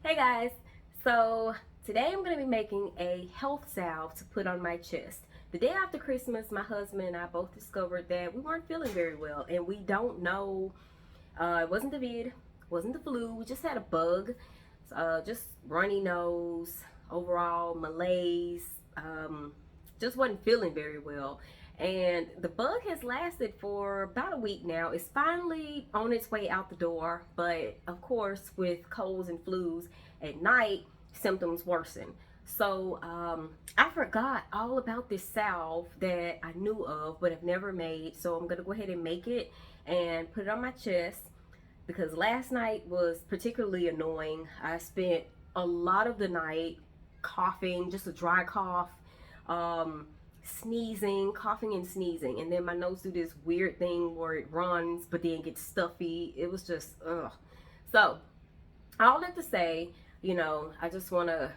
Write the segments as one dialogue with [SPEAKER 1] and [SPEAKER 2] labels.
[SPEAKER 1] Hey guys, so today I'm going to be making a health salve to put on my chest. The day after Christmas, my husband and I both discovered that we weren't feeling very well, and we don't know, it wasn't the vid, wasn't the flu, we just had a bug, just runny nose, overall malaise, just wasn't feeling very well. And the bug has lasted for about a week now. It's finally on its way out the door, but of course, with colds and flus at night, symptoms worsen. So I forgot all about this salve that I knew of but have never made. So I'm gonna go ahead and make it and put it on my chest because last night was particularly annoying. I spent a lot of the night coughing, just a dry cough, sneezing, coughing and sneezing, and then my nose do this weird thing where it runs but then gets stuffy. It was just ugh. So all that to say, I just want to,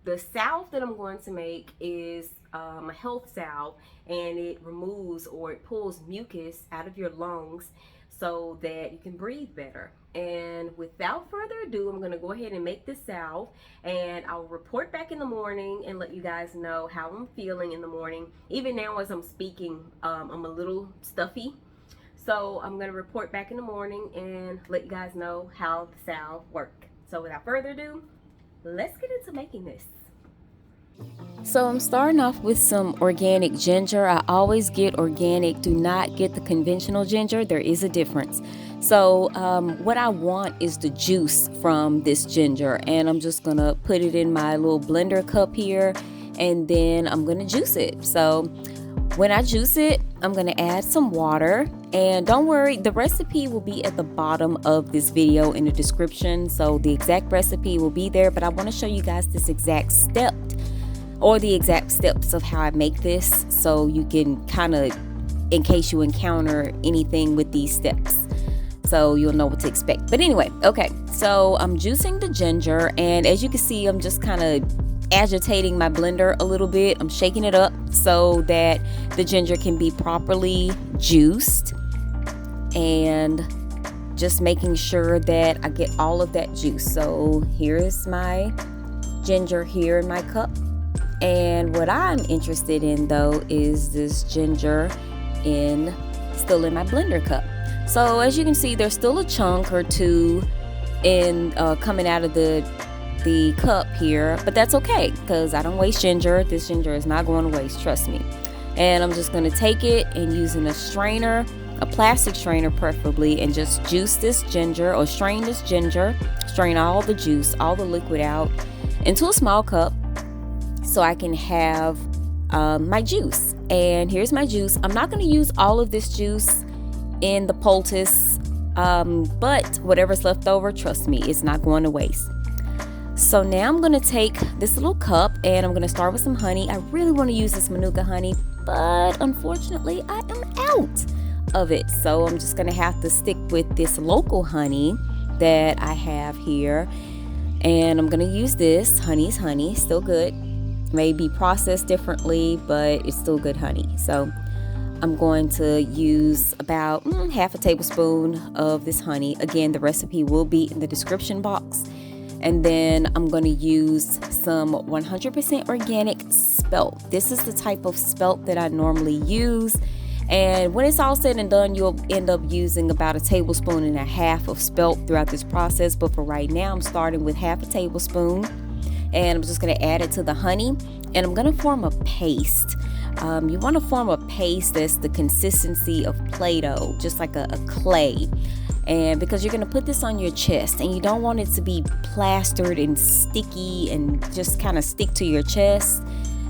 [SPEAKER 1] the salve that I'm going to make is a health salve, and it removes or it pulls mucus out of your lungs so that you can breathe better. And without further ado, I'm going to go ahead and make this salve, and I'll report back in the morning and let you guys know how I'm feeling in the morning. Even now as I'm speaking, I'm a little stuffy, so I'm going to report back in the morning and let you guys know how the salve works. So without further ado, let's get into making this. So I'm starting off with some organic ginger. I always get organic, do not get the conventional ginger. There is a difference. So what I want is the juice from this ginger, and I'm just gonna put it in my little blender cup here, and then I'm gonna juice it. So when I juice it, I'm gonna add some water, and don't worry, the recipe will be at the bottom of this video in the description. So the exact recipe will be there, but I wanna show you guys this exact step, or the exact steps of how I make this, so you can kind of, in case you encounter anything with these steps, so you'll know what to expect. But anyway, okay, so I'm juicing the ginger, and as you can see, I'm just kind of agitating my blender a little bit. I'm shaking it up so that the ginger can be properly juiced, and just making sure that I get all of that juice. So here's my ginger here in my cup. And what I'm interested in though is this ginger still in my blender cup. So as you can see, there's still a chunk or two in coming out of the cup here, but that's okay because I don't waste ginger. This ginger is not going to waste, trust me. And I'm just going to take it and using a strainer, a plastic strainer preferably, and just juice this ginger, or strain this ginger, strain all the juice, all the liquid out into a small cup, so I can have my juice. And here's my juice. I'm not going to use all of this juice in the poultice, but whatever's left over, trust me, it's not going to waste. So now I'm going to take this little cup, and I'm going to start with some honey. I really want to use this Manuka honey, but unfortunately I am out of it. So I'm just going to have to stick with this local honey that I have here. And I'm going to use this. Honey's honey, still good. May be processed differently, but it's still good honey. So I'm going to use about half a tablespoon of this honey. Again, the recipe will be in the description box. And then I'm going to use some 100% organic spelt. This is the type of spelt that I normally use. And when it's all said and done, you'll end up using about 1.5 tablespoons of spelt throughout this process. But for right now, I'm starting with half a tablespoon. And I'm just going to add it to the honey, and I'm going to form a paste. You want to form a paste that's the consistency of Play-Doh, just like a clay. And because you're going to put this on your chest, and you don't want it to be plastered and sticky and just kind of stick to your chest.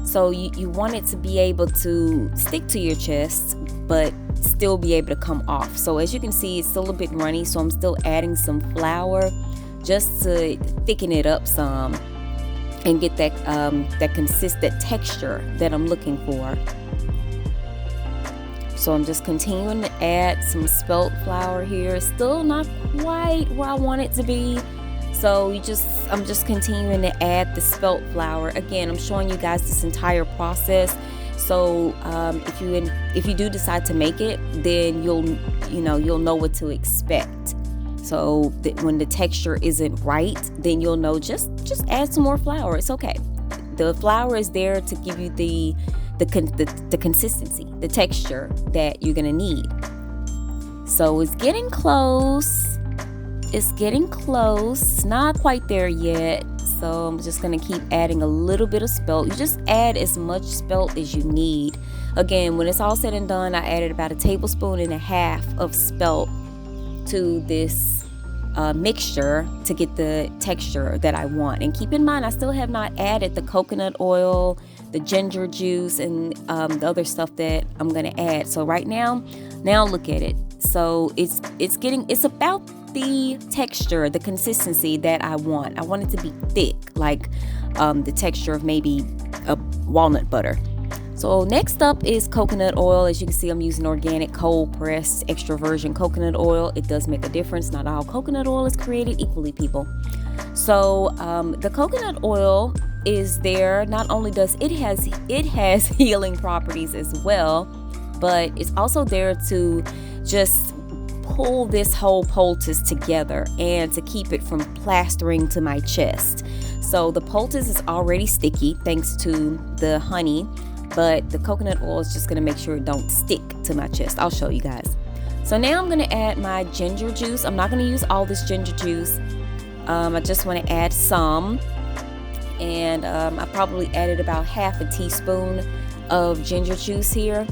[SPEAKER 1] So you want it to be able to stick to your chest, but still be able to come off. So as you can see, it's still a bit runny, so I'm still adding some flour just to thicken it up some and get that consistent texture that I'm looking for. So I'm just continuing to add some spelt flour here. It's still not quite where I want it to be. So I'm just continuing to add the spelt flour. Again, I'm showing you guys this entire process. So if you do decide to make it, then you'll know what to expect.
[SPEAKER 2] So that when the texture isn't right, then you'll know, just add some more flour. It's okay. The flour is there to give you the consistency, the texture that you're gonna need. So it's getting close. It's getting close. Not quite there yet. So I'm just gonna keep adding a little bit of spelt. You just add as much spelt as you need. Again, when it's all said and done, I added about 1.5 tablespoons of spelt to this mixture to get the texture that I want. And keep in mind, I still have not added the coconut oil, the ginger juice, and the other stuff that I'm gonna add. So right now look at it. So it's about the texture, the consistency that I want. I want it to be thick, like the texture of maybe a walnut butter. So next up is coconut oil. As you can see, I'm using organic cold pressed extra virgin coconut oil. It does make a difference. Not all coconut oil is created equally, people. So the coconut oil is there. Not only does it has healing properties as well, but it's also there to just pull this whole poultice together and to keep it from plastering to my chest. So the poultice is already sticky thanks to the honey, but the coconut oil is just going to make sure it don't stick to my chest. I'll show you guys. So now I'm going to add my ginger juice. I'm not going to use all this ginger juice. I just want to add some, and I probably added about 1/2 teaspoon of ginger juice here.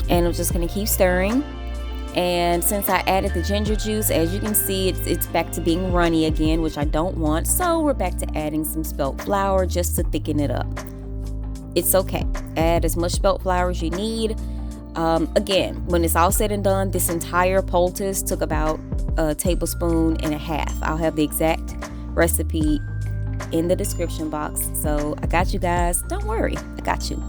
[SPEAKER 2] And I'm just going to keep stirring. And since I added the ginger juice, as you can see, it's back to being runny again, which I don't want. So we're back to adding some spelt flour just to thicken it up. It's okay. Add as much spelt flour as you need. Again, when it's all said and done, this entire poultice took about 1.5 tablespoons. I'll have the exact recipe in the description box. So I got you guys. Don't worry. I got you.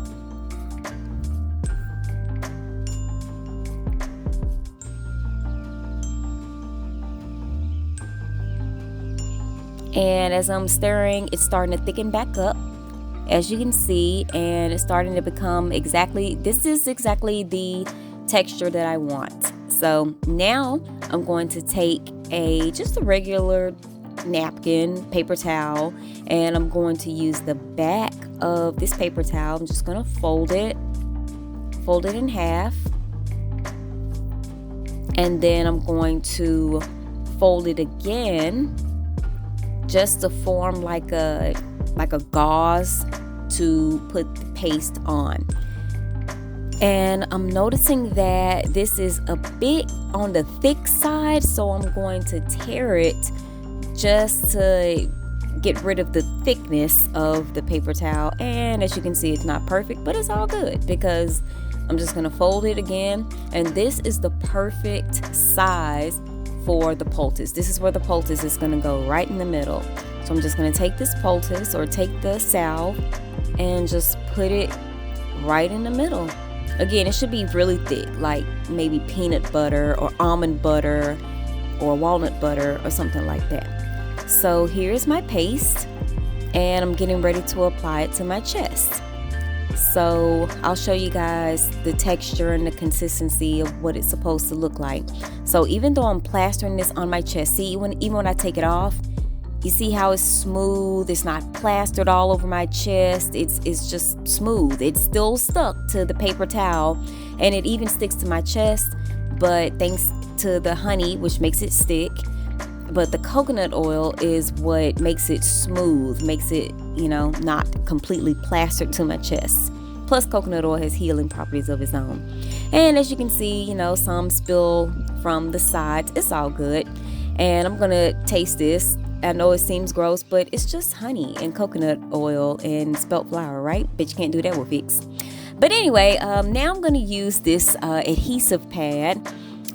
[SPEAKER 2] And as I'm stirring, it's starting to thicken back up, as you can see, and it's starting to become this is exactly the texture that I want. So now I'm going to take just a regular napkin, paper towel, and I'm going to use the back of this paper towel. I'm just going to fold it in half, and then I'm going to fold it again, just to form like a gauze to put the paste on. And I'm noticing that this is a bit on the thick side, so I'm going to tear it just to get rid of the thickness of the paper towel. And as you can see, it's not perfect, but it's all good because I'm just going to fold it again. And this is the perfect size for the poultice. This is where the poultice is going to go, right in the middle. So I'm just going to take this poultice, or take the salve, and just put it right in the middle. Again, it should be really thick, like maybe peanut butter or almond butter or walnut butter or something like that. So here's my paste, and I'm getting ready to apply it to my chest. So I'll show you guys the texture and the consistency of what it's supposed to look like. So even though I'm plastering this on my chest, see, even when I take it off, you see how it's smooth. It's not plastered all over my chest. It's just smooth. It's still stuck to the paper towel, and it even sticks to my chest, but thanks to the honey, which makes it stick. But the coconut oil is what makes it smooth, makes it, not completely plastered to my chest. Plus, coconut oil has healing properties of its own. And as you can see, some spill from the sides. It's all good. And I'm going to taste this. I know it seems gross, but it's just honey and coconut oil and spelt flour, right? But you can't do that with Vicks. But anyway, now I'm going to use this adhesive pad.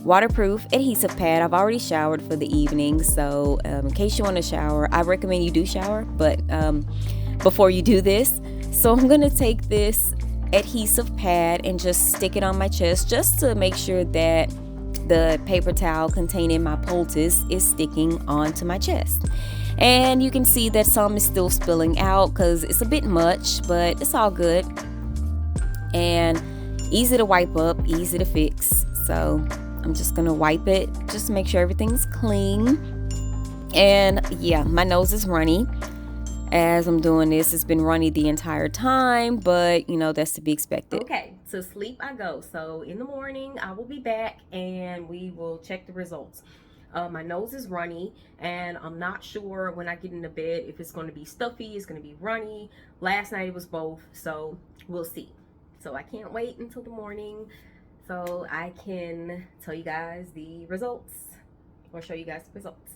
[SPEAKER 2] Waterproof adhesive pad. I've already showered for the evening, so in case you want to shower, I recommend you do shower, but before you do this. So I'm going to take this adhesive pad and just stick it on my chest, just to make sure that the paper towel containing my poultice is sticking onto my chest. And you can see that some is still spilling out because it's a bit much, but it's all good. And easy to wipe up, easy to fix. So I'm just gonna wipe it just to make sure everything's clean. And yeah, my nose is runny as I'm doing this. It's been runny the entire time, but you know, that's to be expected.
[SPEAKER 1] Okay, to sleep I go. So in the morning I will be back and we will check the results. My nose is runny and I'm not sure when I get into bed if it's going to be stuffy, it's going to be runny. Last night it was both, so we'll see. So I can't wait until the morning so I can tell you guys the results or show you guys the results.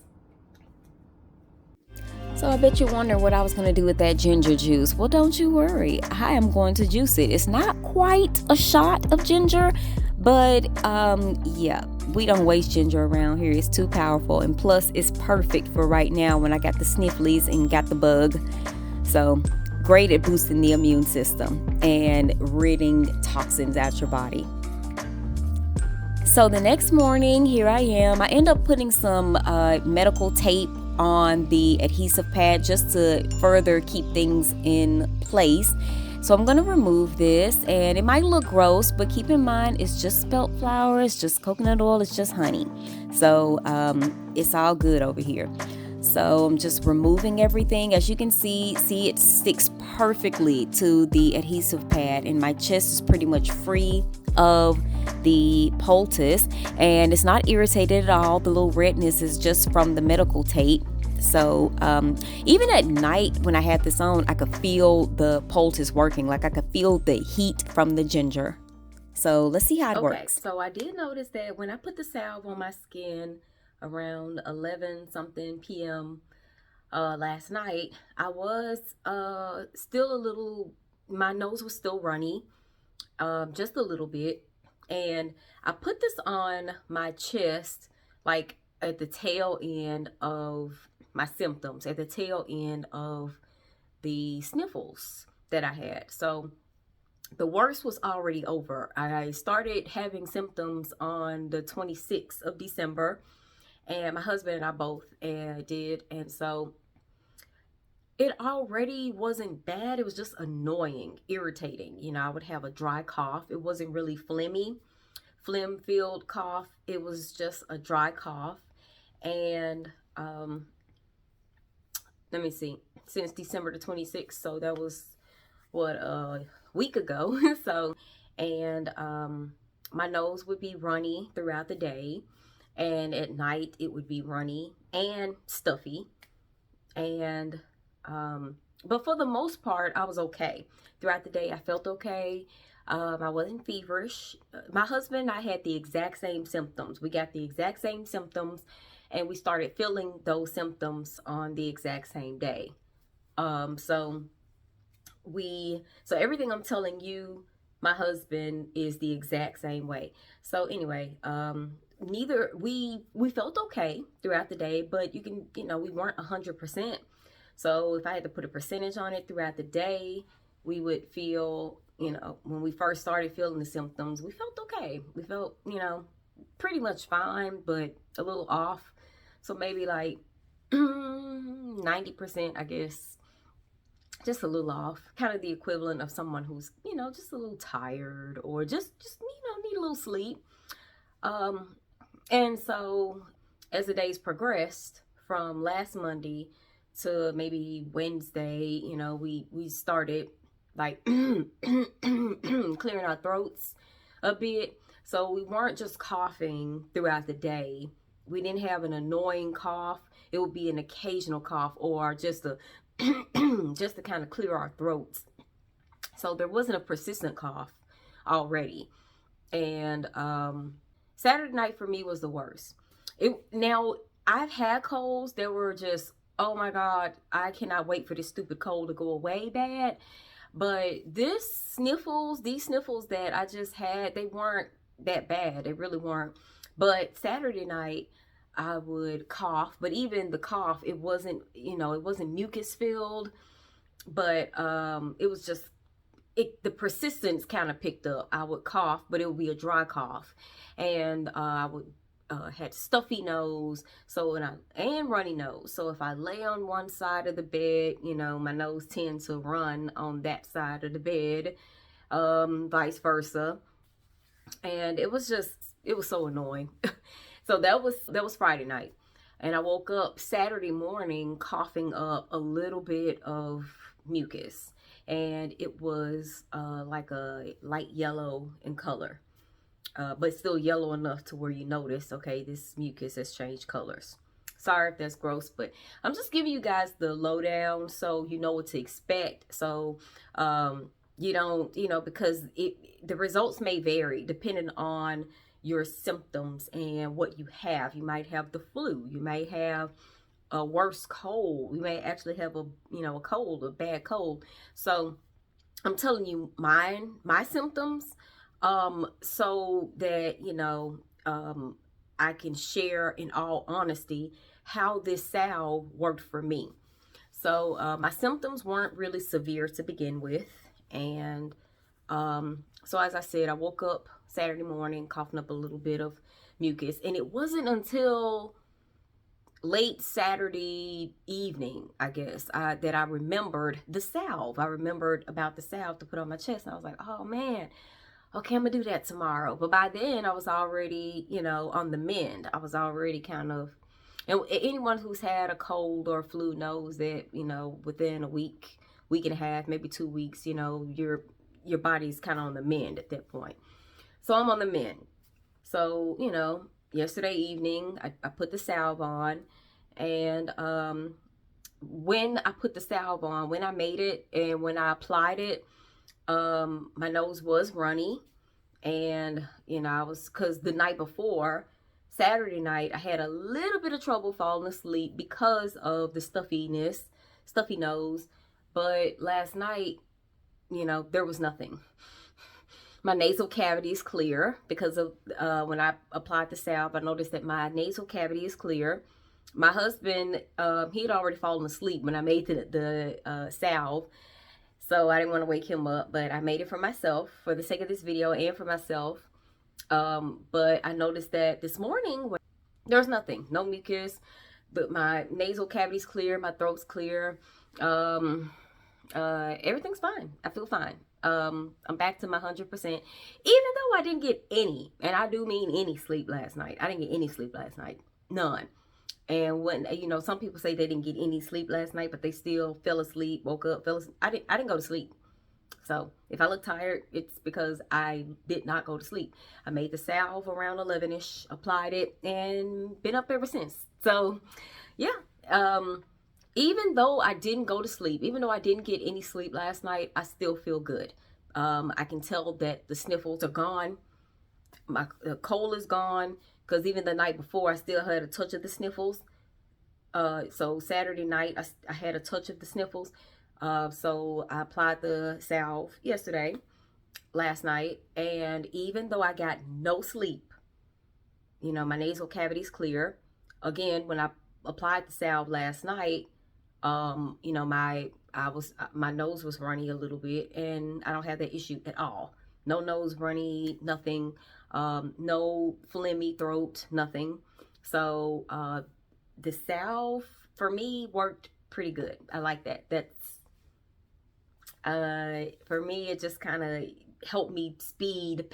[SPEAKER 2] So I bet you wonder what I was going to do with that ginger juice. Well, don't you worry. I am going to juice it. It's not quite a shot of ginger, but yeah, we don't waste ginger around here. It's too powerful, and plus it's perfect for right now when I got the snifflies and got the bug. So great at boosting the immune system and ridding toxins out your body. So the next morning, here I am. I end up putting some medical tape on the adhesive pad just to further keep things in place. So I'm going to remove this, and it might look gross, but keep in mind it's just spelt flour, it's just coconut oil, it's just honey. So it's all good over here. So I'm just removing everything. As you can see it sticks perfectly to the adhesive pad, and my chest is pretty much free of the poultice, and it's not irritated at all. The little redness is just from the medical tape. So even at night when I had this on, I could feel the poultice working. Like I could feel the heat from the ginger. So let's see how it works.
[SPEAKER 1] So I did notice that when I put the salve on my skin around 11 something p.m. Last night, I was still a little, my nose was still runny, just a little bit. And I put this on my chest, like at the tail end of my symptoms, at the tail end of the sniffles that I had. So the worst was already over. I started having symptoms on the 26th of December, and my husband and I both did. And so it already wasn't bad. It was just annoying, irritating. You know, I would have a dry cough. It wasn't really phlegm-filled cough. It was just a dry cough. And let me see, since December the 26th, so that was what, a week ago. So, and my nose would be runny throughout the day, and at night it would be runny and stuffy. And but for the most part, I was okay. Throughout the day, I felt okay. I wasn't feverish. My husband and I had the exact same symptoms. We got the exact same symptoms, and we started feeling those symptoms on the exact same day. So everything I'm telling you, my husband is the exact same way. So anyway, we felt okay throughout the day, but we weren't 100%. So if I had to put a percentage on it throughout the day, we would feel, when we first started feeling the symptoms, we felt okay. We felt, pretty much fine, but a little off. So maybe like 90%, I guess, just a little off. Kind of the equivalent of someone who's, just a little tired or just need a little sleep. And so as the days progressed from last Monday to maybe Wednesday, we started like clearing our throats a bit. So we weren't just coughing throughout the day. We didn't have an annoying cough. It would be an occasional cough or just to kind of clear our throats. So there wasn't a persistent cough already. And Saturday night for me was the worst. Now, I've had colds that were just, oh my God, I cannot wait for this stupid cold to go away bad. But these sniffles that I just had, they weren't that bad. They really weren't. But Saturday night, I would cough, but even the cough, it wasn't mucus filled, but it was just, the persistence kind of picked up. I would cough, but it would be a dry cough, and I would had stuffy nose, and runny nose. So if I lay on one side of the bed, my nose tends to run on that side of the bed, vice versa. and it was so annoying. So that was Friday night, and I woke up Saturday morning coughing up a little bit of mucus, and it was like a light yellow in color, but still yellow enough to where you notice, okay, this mucus has changed colors. Sorry if that's gross, but I'm just giving you guys the lowdown so you know what to expect. So you don't, because the results may vary depending on your symptoms and what you have. You might have the flu. You may have a worse cold. You may actually have a cold, a bad cold. So I'm telling you my symptoms, so that I can share in all honesty how this salve worked for me. So my symptoms weren't really severe to begin with, and so as I said, I woke up Saturday morning coughing up a little bit of mucus, and it wasn't until late Saturday evening, I guess, that I remembered the salve. I remembered about the salve to put on my chest, and I was like, oh man, okay, I'm gonna do that tomorrow. But by then I was already, on the mend. I was already kind of, and anyone who's had a cold or flu knows that, within a week and a half, maybe 2 weeks, your body's kind of on the mend at that point. So I'm on the mend. So, yesterday evening, I put the salve on, and when I put the salve on, when I made it and when I applied it, my nose was runny, and because the night before, Saturday night, I had a little bit of trouble falling asleep because of the stuffy nose, but last night, there was nothing. My nasal cavity is clear because of when I applied the salve. I noticed that my nasal cavity is clear. My husband, he had already fallen asleep when I made the salve, so I didn't want to wake him up, but I made it for myself, for the sake of this video, and for myself. But I noticed that this morning, there's nothing, no mucus, but my nasal cavity's clear, my throat's clear. Everything's fine. I feel fine. I'm back to my 100%, even though I didn't get any, and I do mean any sleep last night. I didn't get any sleep last night, none. And when, some people say they didn't get any sleep last night, but they still fell asleep, woke up, I didn't go to sleep. So if I look tired, it's because I did not go to sleep. I made the salve around 11ish, applied it, and been up ever since. So yeah, even though I didn't go to sleep, even though I didn't get any sleep last night, I still feel good. I can tell that the sniffles are gone. My cold is gone, because even the night before, I still had a touch of the sniffles. So Saturday night, I had a touch of the sniffles. So I applied the salve last night, and even though I got no sleep, my nasal cavity's clear. Again, when I applied the salve last night, my nose was runny a little bit, and I don't have that issue at all. No nose runny, nothing. No phlegmy throat, nothing. So the salve for me worked pretty good. I like that. That's for me, it just kind of helped me speed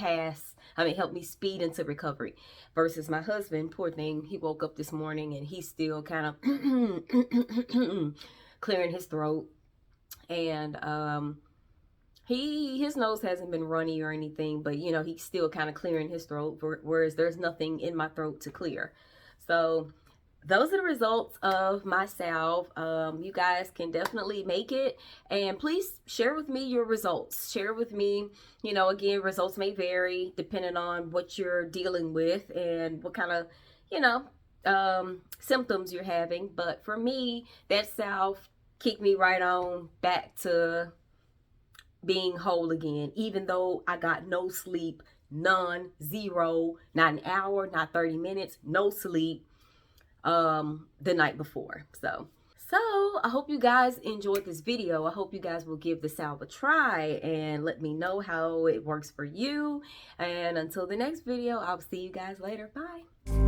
[SPEAKER 1] into recovery, versus my husband, poor thing, he woke up this morning and he's still kind of clearing his throat, and his nose hasn't been runny or anything, but he's still kind of clearing his throat, whereas there's nothing in my throat to clear. So those are the results of my salve. You guys can definitely make it, and please share with me your results. Share with me, again, results may vary depending on what you're dealing with and what kind of symptoms you're having. But for me, that salve kicked me right on back to being whole again, even though I got no sleep, none, zero, not an hour, not 30 minutes, no sleep the night before. So I hope you guys enjoyed this video. I hope you guys will give the salve a try and let me know how it works for you. And until the next video, I'll see you guys later. Bye.